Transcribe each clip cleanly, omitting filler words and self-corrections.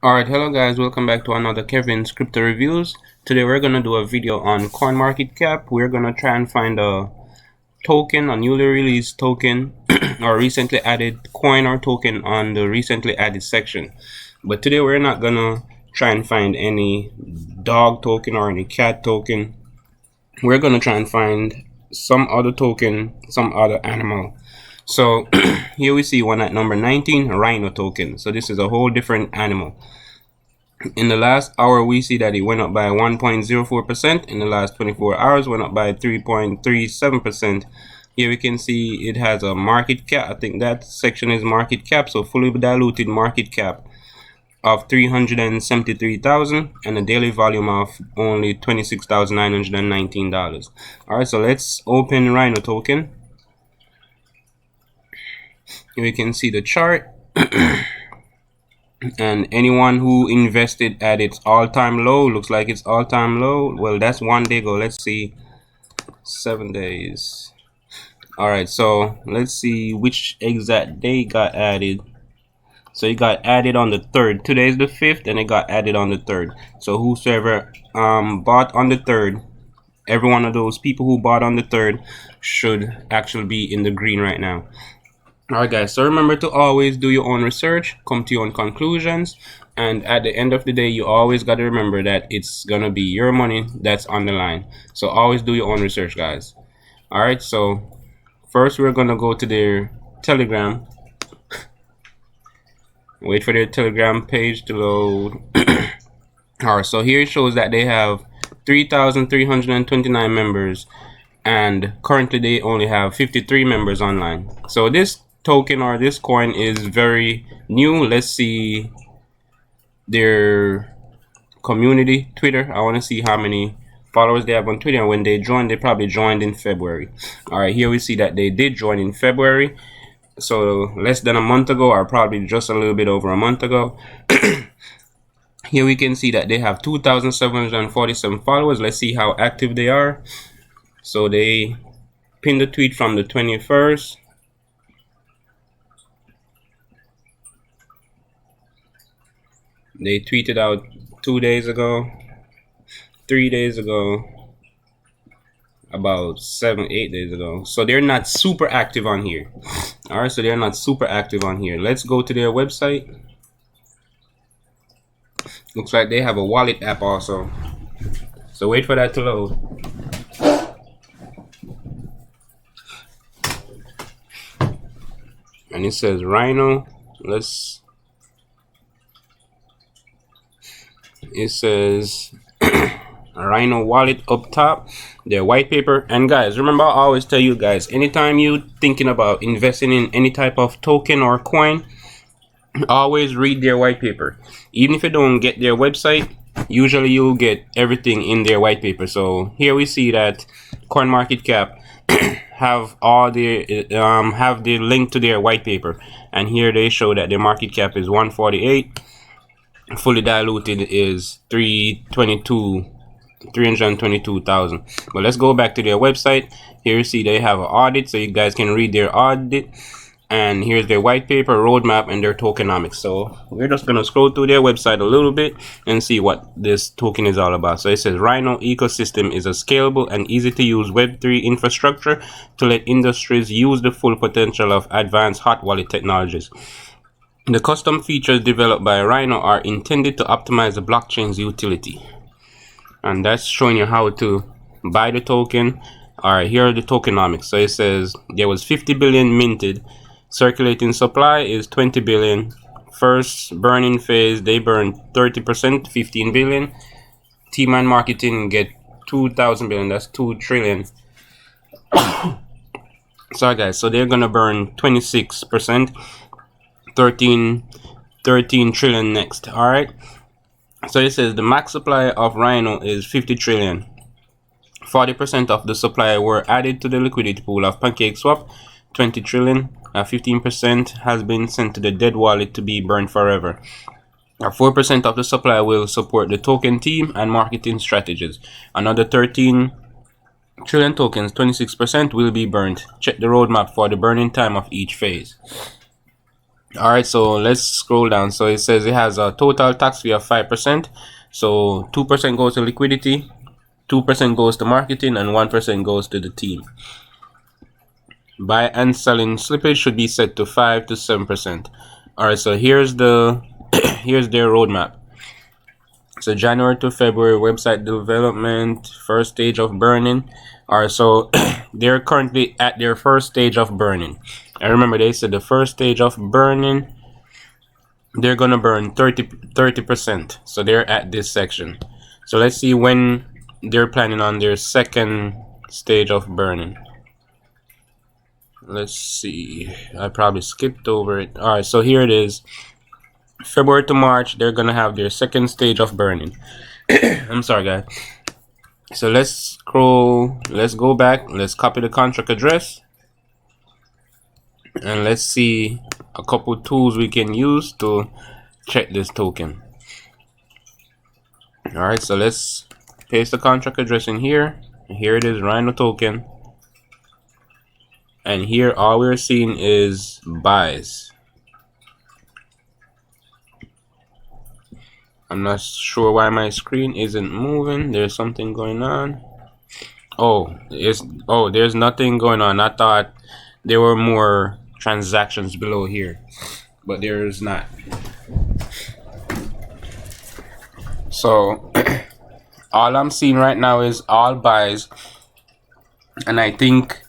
Alright, hello guys, welcome back to another Kevin's Crypto Reviews. Today we're going to do a video on CoinMarketCap. We're going to try and find a token, a newly released token, or recently added coin or token on the recently added section. But today we're not going to try and find any dog token or any cat token. We're going to try and find some other token, some other animal. So here we see one at number 19, Rhino Token. So this is a whole different animal. In the last hour, we see that it went up by 1.04%. In the last 24 hours, went up by 3.37%. Here we can see it has a market cap. I think that section is market cap, so fully diluted market cap of 373,000 and a daily volume of only $26,919. All right, so let's open Rhino Token. Here we can see the chart. And anyone who invested at its all-time low, looks like it's all-time low. Well, that's 1 day ago. Let's see, 7 days. All right, so let's see which exact day got added. So it got added on the 3rd. Today is the 5th, and it got added on the 3rd. So whosoever bought on the 3rd, every one of those people who bought on the 3rd should actually be in the green right now. Alright guys, so remember to always do your own research, come to your own conclusions, and at the end of the day, you always got to remember that it's gonna be your money that's on the line. So always do your own research, guys. Alright, so first we're gonna go to their Telegram. Wait for their Telegram page to load. Alright, so here it shows that they have 3,329 members, and currently they only have 53 members online. So this token or this coin is very new. Let's see their community Twitter. I want to see how many followers they have on Twitter, and when they joined, they probably joined in February. All right, here we see that they did join in February, so less than a month ago, or probably just a little bit over a month ago. Here we can see that they have 2,747 followers. Let's see how active they are. So they pinned the tweet from the 21st. They tweeted out 2 days ago, 3 days ago, about 7-8 days ago. So they're not super active on here. All right, so they're not super active on here. Let's go to their website. Looks like they have a wallet app also. So wait for that to load. And it says Rhino. It says Rhino wallet up top, their white paper. And guys, remember, I always tell you guys, anytime you thinking about investing in any type of token or coin, always read their white paper. Even if you don't get their website, usually you'll get everything in their white paper. So here we see that CoinMarketCap have all their have the link to their white paper, and here they show that their market cap is 148, fully diluted is 322,000. But let's go back to their website. Here you see they have an audit, so you guys can read their audit, and here's their white paper, roadmap, and their tokenomics. So we're just gonna scroll through their website a little bit and see what this token is all about. So it says Rhino ecosystem is a scalable and easy to use Web3 infrastructure to let industries use the full potential of advanced hot wallet technologies. The custom features developed by Rhino are intended to optimize the blockchain's utility. And that's showing you how to buy the token. All right, here are the tokenomics. So it says there was 50 billion minted. Circulating supply is 20 billion. First burning phase, they burn 30%, 15 billion. T-Man marketing get 2,000 billion. That's 2 trillion. Sorry guys, so they're gonna burn 26%, 13 trillion next. All right, so it says the max supply of Rhino is 50 trillion. 40% of the supply were added to the liquidity pool of PancakeSwap, 20 trillion. 15% has been sent to the dead wallet to be burned forever. 4% of the supply will support the token team and marketing strategies. Another 13 trillion tokens, 26%, will be burned. Check the roadmap for the burning time of each phase. All right, so let's scroll down. So it says it has a total tax fee of 5%. So 2% goes to liquidity, 2% goes to marketing, and 1% goes to the team. Buy and selling slippage should be set to 5 to 7%. All right, so here's the here's their roadmap. So January to February, website development, first stage of burning. All right, so they're currently at their first stage of burning. I remember they said the first stage of burning, they're gonna burn 30%. So they're at this section. So let's see when they're planning on their second stage of burning. Let's see. I probably skipped over it. All right, so here it is. February to March, they're gonna have their second stage of burning. I'm sorry, guys. So let's scroll. Let's go back. Let's copy the contract address, and let's see a couple tools we can use to check this token. All right, so let's paste the contract address in here. Here it is, Rhino Token. And here all we're seeing is buys. I'm not sure why my screen isn't moving. There's something going on. There's nothing going on. I thought there were more transactions below here, but there's not. So all I'm seeing right now is all buys, and I think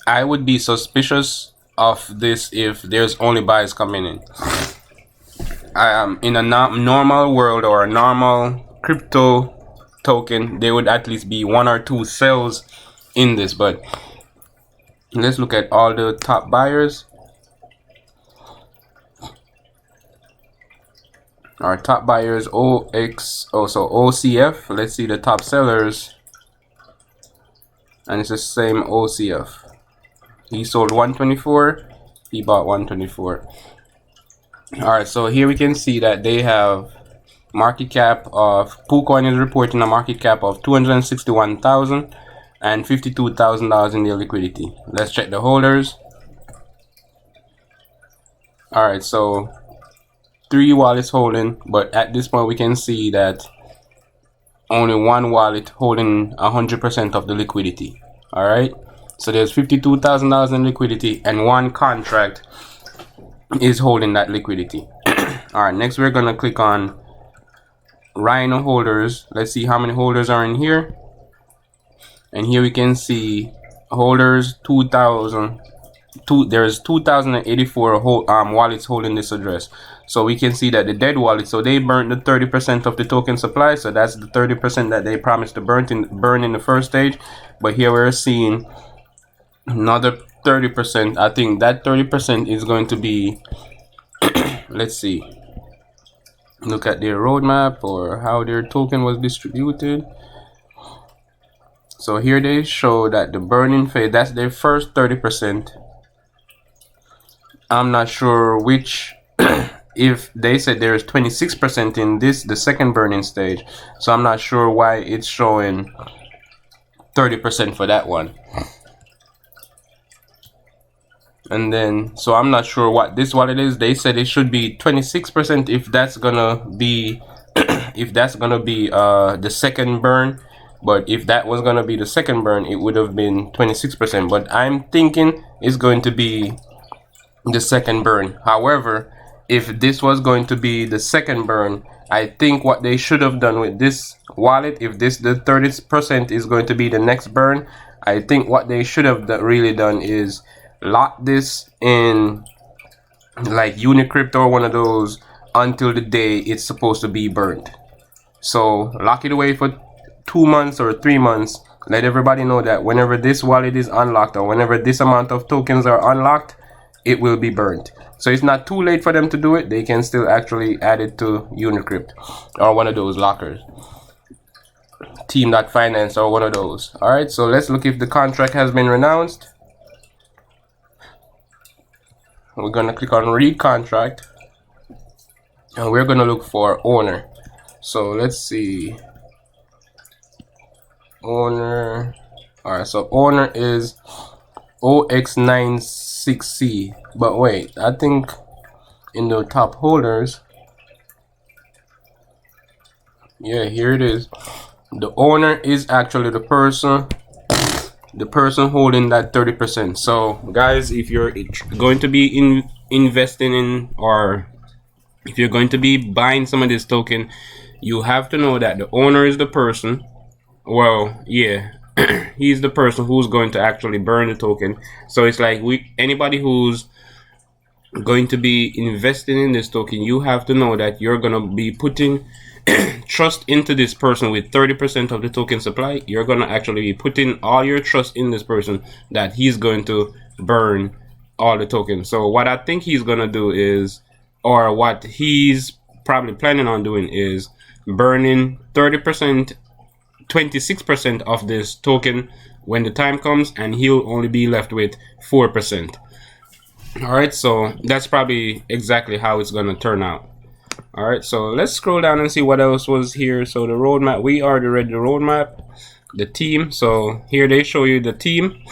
I would be suspicious of this if there's only buys coming in. In a normal world or a normal crypto token, there would at least be 1 or 2 sells in this, but let's look at all the top buyers. Our top buyers OCF. Let's see the top sellers, and it's the same OCF. He sold 124, he bought 124. All right, so here we can see that they have market cap of PooCoin is reporting a market cap of $261,000 and $52,000 in their liquidity. Let's check the holders. All right, so 3 wallets holding, but at this point we can see that only 1 wallet holding 100% of the liquidity. All right, so there's $52,000 in liquidity, and 1 contract is holding that liquidity. All right, next we're gonna click on Rhino Holders. Let's see how many holders are in here, and here we can see holders 2,000. There's 2,084 wallets holding this address. So we can see that the dead wallet, so they burned the 30% of the token supply, so that's the 30% that they promised to burn in the first stage. But here we're seeing another 30%. I think that 30% is going to be let's see, look at their roadmap or how their token was distributed. So here they show that the burning phase, that's their first 30%. I'm not sure which if they said there's 26% in this, the second burning stage, so I'm not sure why it's showing 30% for that one. And then, so I'm not sure what this wallet is. They said it should be 26% if that's gonna be if that's gonna be the second burn. But if that was gonna be the second burn, it would have been 26%. But I'm thinking it's going to be the second burn. However, if this was going to be the second burn, I think what they should have done with this wallet, if this the 30% is going to be the next burn, I think what they should have really done is lock this in like Unicrypto or one of those until the day it's supposed to be burned. So lock it away for 2 months or 3 months. Let everybody know that whenever this wallet is unlocked or whenever this amount of tokens are unlocked, it will be burned. So it's not too late for them to do it. They can still actually add it to Unicrypt or one of those lockers, Team.finance or one of those. All right, so let's look if the contract has been renounced. We're going to click on read contract, and we're going to look for owner. So let's see, owner. All right, so owner is OX96C. But wait, I think in the top holders, yeah, here it is. The owner is actually the person holding that 30%. So guys, if you're going to be investing in, or if you're going to be buying some of this token, you have to know that the owner is the person, well, yeah, he's the person who's going to actually burn the token. So it's like anybody who's going to be investing in this token, you have to know that you're going to be putting trust into this person with 30% of the token supply. You're going to actually be putting all your trust in this person that he's going to burn all the tokens. So what I think he's going to do is, or what he's probably planning on doing, is burning 30%, 26% of this token when the time comes, and he'll only be left with 4%. All right, so that's probably exactly how it's going to turn out. All right, so let's scroll down and see what else was here. So the roadmap, we already read the roadmap, the team. So here they show you the team,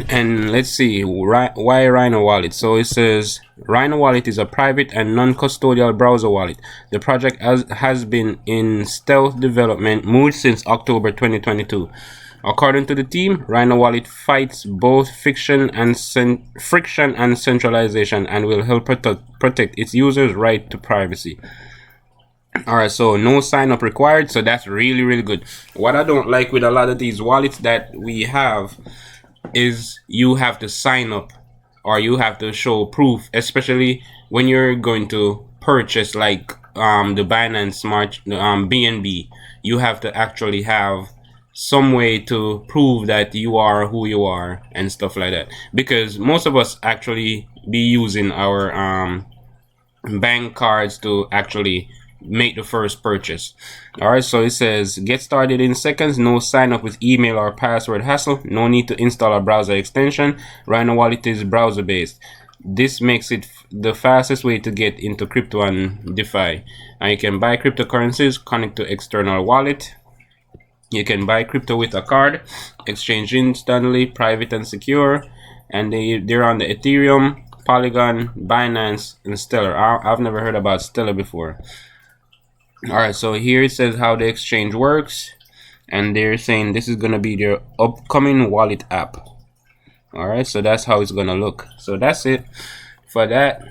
and let's see why Rhino Wallet. So it says Rhino Wallet is a private and non-custodial browser wallet. The project has been in stealth development mode since October 2022. According to the team, Rhino Wallet fights both friction and centralization, and will help protect its users' right to privacy. Alright, so no sign up required, so that's really good. What I don't like with a lot of these wallets that we have is you have to sign up, or you have to show proof, especially when you're going to purchase like the Binance Smart BNB. You have to actually have some way to prove that you are who you are and stuff like that, because most of us actually be using our bank cards to actually make the first purchase. All right, so it says get started in seconds, no sign up with email or password hassle, no need to install a browser extension. Rhino Wallet is browser based. This makes it the fastest way to get into crypto and DeFi. And you can buy cryptocurrencies, connect to external wallet. You can buy crypto with a card, exchange instantly, private and secure, and they're on the Ethereum, Polygon, Binance, and Stellar. I've never heard about Stellar before. Alright, so here it says how the exchange works, and they're saying this is gonna be their upcoming wallet app. Alright, so that's how it's gonna look. So that's it for that.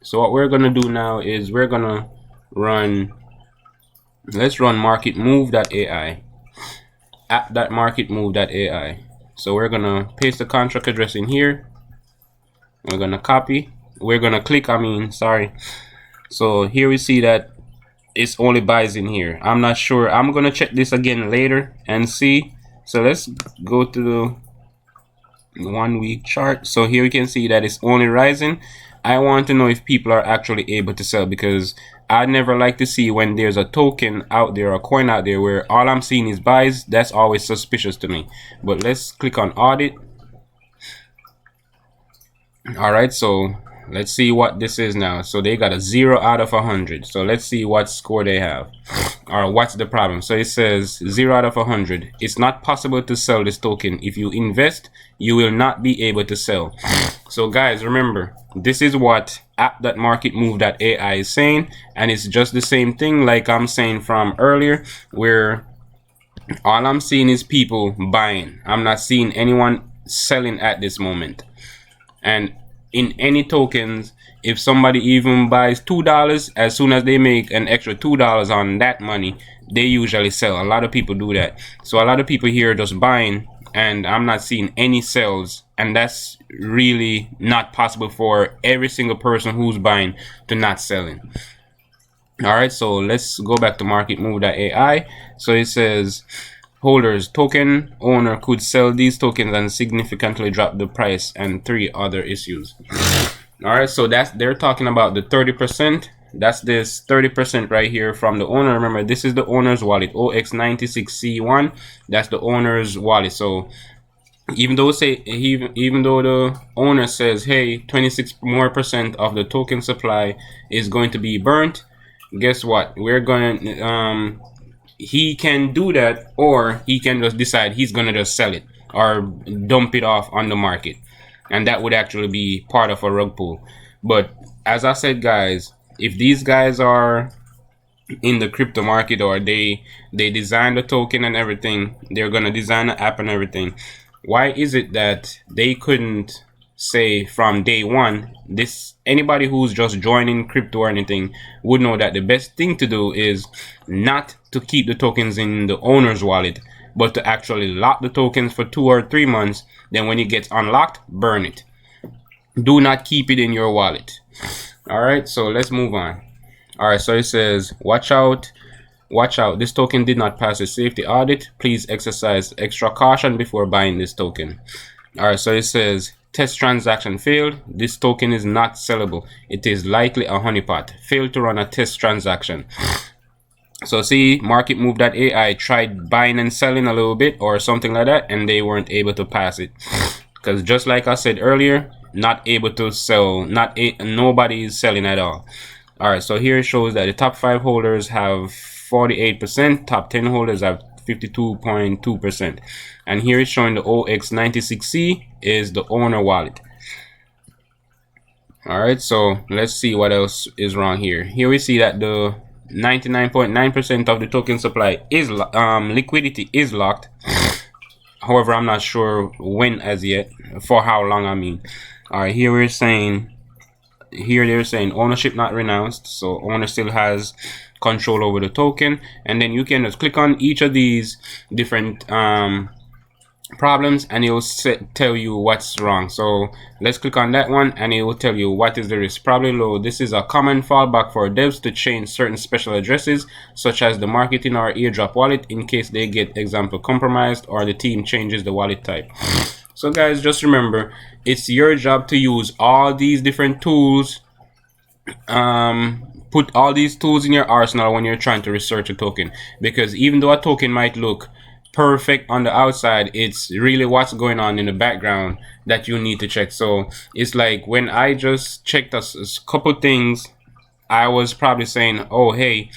So what we're gonna do now is we're gonna run, let's run marketmove.ai, app.marketmove.ai. So we're gonna paste the contract address in here. We're gonna copy, we're gonna click, so here we see that it's only buys in here. I'm not sure, I'm gonna check this again later and see. So let's go to the 1 week chart. So here we can see that it's only rising. I want to know if people are actually able to sell, because I never like to see when there's a token out there, a coin out there, where all I'm seeing is buys. That's always suspicious to me. But let's click on audit. All right, so let's see what this is now. So they got a 0 out of 100. So let's see what score they have, or what's the problem. So it says 0 out of 100. It's not possible to sell this token. If you invest, you will not be able to sell. So guys, remember, this is what app.marketmove.ai is saying, and it's just the same thing like I'm saying from earlier, where all I'm seeing is people buying. I'm not seeing anyone selling at this moment. And in any tokens, if somebody even buys $2, as soon as they make an extra $2 on that money, they usually sell. A lot of people do that. So a lot of people here are just buying, and I'm not seeing any sales, and that's really not possible for every single person who's buying to not selling. All right, so let's go back to marketmove.ai. So it says holders, token owner could sell these tokens and significantly drop the price, and 3 other issues. All right, so they're talking about the 30%. That's this 30% right here from the owner. Remember, this is the owner's wallet, OX96C1. That's the owner's wallet. So even though the owner says, hey, 26% more of the token supply is going to be burnt, guess what? We're going he can do that, or he can just decide he's gonna just sell it. or dump it off on the market, and that would actually be part of a rug pull. But as I said, guys, if these guys are in the crypto market, or they design the token and everything, they're gonna design the app and everything, why is it that they couldn't say from day one? This, anybody who's just joining crypto or anything would know that the best thing to do is not to keep the tokens in the owner's wallet, but to actually lock the tokens for 2 or 3 months. Then when it gets unlocked, burn it. Do not keep it in your wallet. All right, so let's move on. All right, so it says, watch out, this token did not pass a safety audit. Please exercise extra caution before buying this token. All right, so it says, test transaction failed. This token is not sellable. It is likely a honeypot. Failed to run a test transaction. So see, market move.ai tried buying and selling a little bit or something like that, and they weren't able to pass it. Because just like I said earlier, not able to sell, nobody is selling at all. All right, so here it shows that the top 5 holders have 48%, top 10 holders have 52.2%. And here it's showing the OX96C is the owner wallet. All right, so let's see what else is wrong here. Here we see that the 99.9% of the token supply is liquidity is locked. However, I'm not sure when as yet, for how long, I mean. All right, here we're saying, here they're saying ownership not renounced, so owner still has control over the token. And then you can just click on each of these different problems, and it will tell you what's wrong. So let's click on that one, and it will tell you what is the risk. Probably low. This is a common fallback for devs to change certain special addresses, such as the marketing or airdrop wallet, in case they get, example, compromised, or the team changes the wallet type. So guys, just remember, it's your job to use all these different tools. Put all these tools in your arsenal when you're trying to research a token, because even though a token might look perfect on the outside, it's really what's going on in the background that you need to check. So it's like when I just checked a couple things, I was probably saying, oh hey,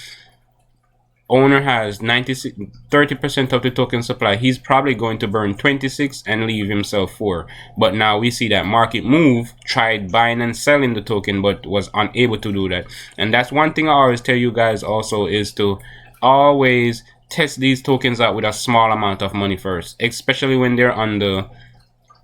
owner has 30% of the token supply. He's probably going to burn 26 and leave himself 4. But now we see that market move tried buying and selling the token, but was unable to do that. And that's one thing I always tell you guys also, is to always test these tokens out with a small amount of money first, especially when they're on the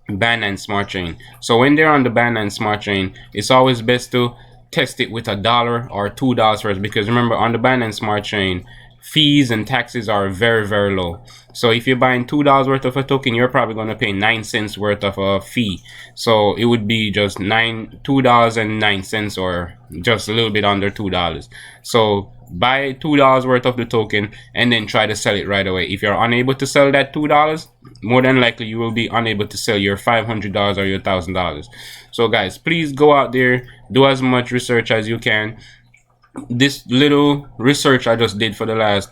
Binance Smart Chain. So when they're on the Binance Smart Chain, it's always best to test it with $1 or $2 first, because remember, on the Binance Smart Chain, fees and taxes are very, very low. So if you're buying $2 worth of a token, you're probably going to pay 9 cents worth of a fee. So it would be just $2.09, or just a little bit under $2. So buy $2 worth of the token and then try to sell it right away. If you're unable to sell that $2, more than likely you will be unable to sell your $500 or your $1,000. So guys, please go out there, do as much research as you can. This little research I just did for the last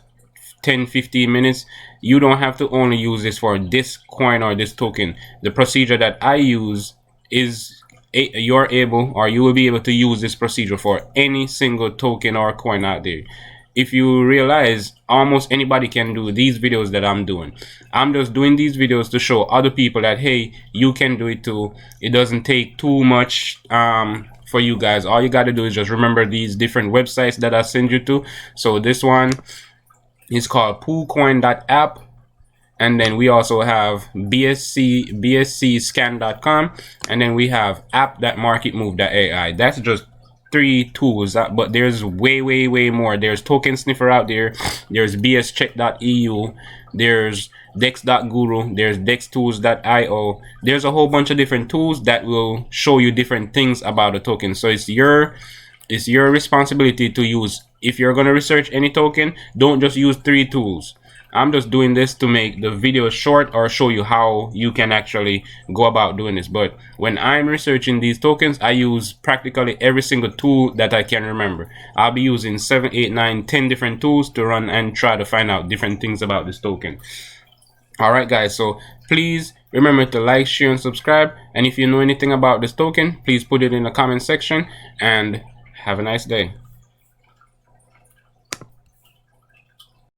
10-15 minutes, you don't have to only use this for this coin or this token. The procedure that I use is you're able, or you will be able to use this procedure for any single token or coin out there. If you realize, almost anybody can do these videos that I'm doing. I'm just doing these videos to show other people that, hey, you can do it too. It doesn't take too much for you guys. All you got to do is just remember these different websites that I send you to. So this one is called poolcoin.app, and then we also have bscscan.com, and then we have app.marketmove.ai. That's just 3 tools, but there's way more. There's token sniffer out there, there's bscheck.eu, there's dex.guru, there's dextools.io. There's a whole bunch of different tools that will show you different things about a token. So it's your responsibility to use. If you're going to research any token, don't just use 3 tools. I'm just doing this to make the video short, or show you how you can actually go about doing this. But when I'm researching these tokens, I use practically every single tool that I can remember. I'll be using 7, 8, 9, 10 different tools to run and try to find out different things about this token. Alright guys, so please remember to like, share, and subscribe. And if you know anything about this token, please put it in the comment section, and have a nice day.